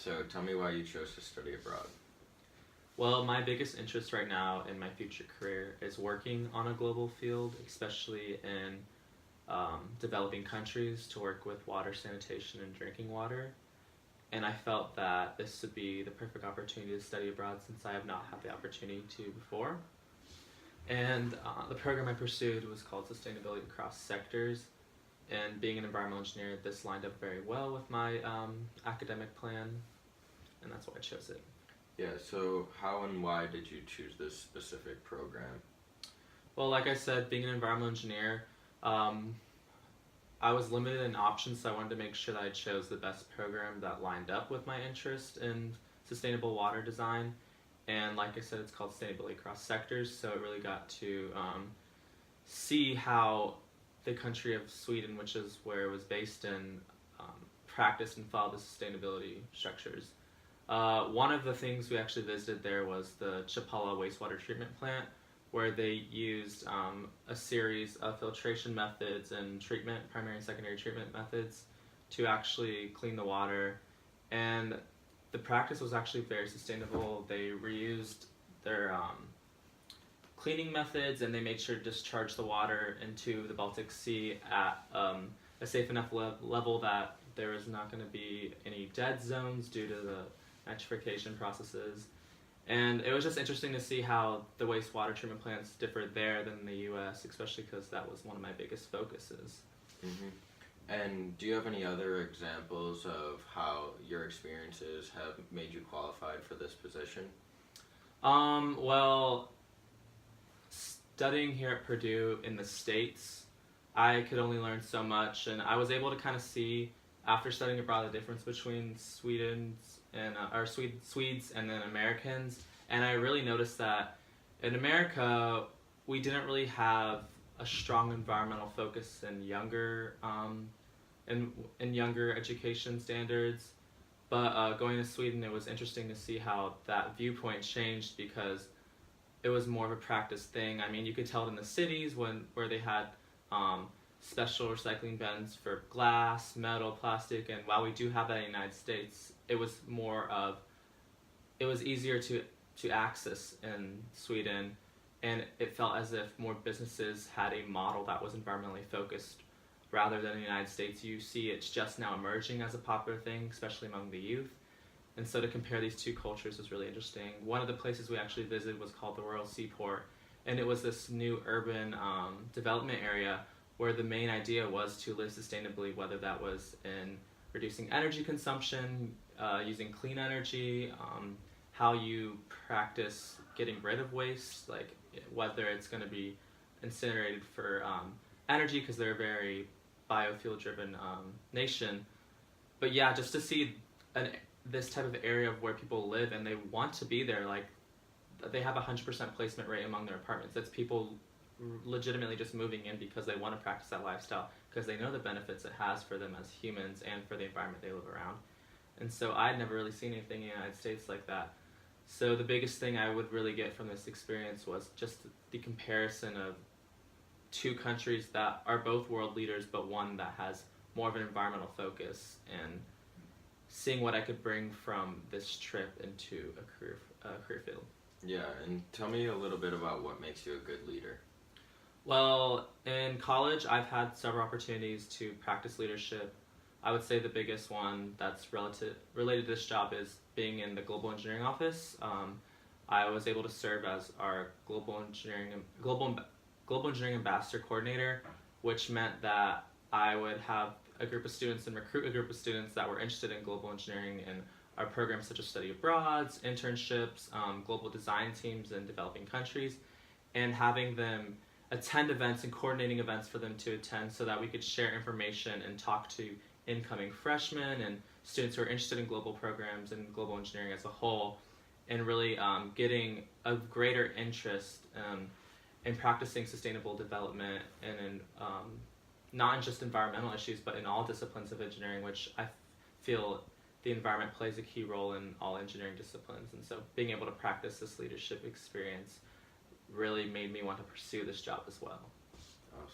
So tell me why you chose to study abroad. Well, my biggest interest right now in my future career is working on a global field, especially in developing countries to work with water sanitation and drinking water. And I felt that this would be the perfect opportunity to study abroad since I have not had the opportunity to before. And the program I pursued was called Sustainability Across Sectors. And being an environmental engineer, this lined up very well with my academic plan, and that's why I chose it. Yeah, so how and why did you choose this specific program? Well, like I said, being an environmental engineer, I was limited in options, so I wanted to make sure that I chose the best program that lined up with my interest in sustainable water design. And like I said, it's called Sustainability Across Sectors, so it really got to see how the country of Sweden, which is where it was based in, practiced and followed the sustainability structures. One of the things we actually visited there was the Chapala wastewater treatment plant, where they used a series of filtration methods and primary and secondary treatment methods to actually clean the water. And the practice was actually very sustainable. They reused their cleaning methods, and they made sure to discharge the water into the Baltic Sea at a safe enough level that there was not going to be any dead zones due to the nitrification processes. And it was just interesting to see how the wastewater treatment plants differed there than in the US, especially because that was one of my biggest focuses. Mm-hmm. And do you have any other examples of how your experiences have made you qualified for this position? Well, studying here at Purdue in the States, I could only learn so much, and I was able to kind of see after studying abroad the difference between Swedes and then Americans. And I really noticed that in America we didn't really have a strong environmental focus in younger education standards. But going to Sweden, it was interesting to see how that viewpoint changed because it was more of a practice thing. I mean, you could tell it in the cities where they had special recycling bins for glass, metal, plastic, and while we do have that in the United States, it was easier to access in Sweden, and it felt as if more businesses had a model that was environmentally focused rather than in the United States. You see it's just now emerging as a popular thing, especially among the youth. And so to compare these two cultures was really interesting. One of the places we actually visited was called the Royal Seaport, and it was this new urban development area where the main idea was to live sustainably, whether that was in reducing energy consumption, using clean energy, how you practice getting rid of waste, like whether it's going to be incinerated for energy because they're a very biofuel-driven nation. But yeah, just to see this type of area of where people live and they want to be there, like they have 100% placement rate among their apartments. That's people legitimately just moving in because they want to practice that lifestyle because they know the benefits it has for them as humans and for the environment they live around. And so I'd never really seen anything in the United States like that. So the biggest thing I would really get from this experience was just the comparison of two countries that are both world leaders, but one that has more of an environmental focus, and seeing what I could bring from this trip into a career field. Yeah, and tell me a little bit about what makes you a good leader. Well, in college, I've had several opportunities to practice leadership. I would say the biggest one that's related to this job is being in the global engineering office. I was able to serve as our global engineering ambassador coordinator, which meant that I would have a group of students and recruit a group of students that were interested in global engineering and our programs such as study abroads, internships, global design teams in developing countries, and having them attend events and coordinating events for them to attend so that we could share information and talk to incoming freshmen and students who are interested in global programs and global engineering as a whole, and really getting a greater interest in practicing sustainable development and in not in just environmental issues, but in all disciplines of engineering, which I feel the environment plays a key role in all engineering disciplines. And so being able to practice this leadership experience really made me want to pursue this job as well. Awesome.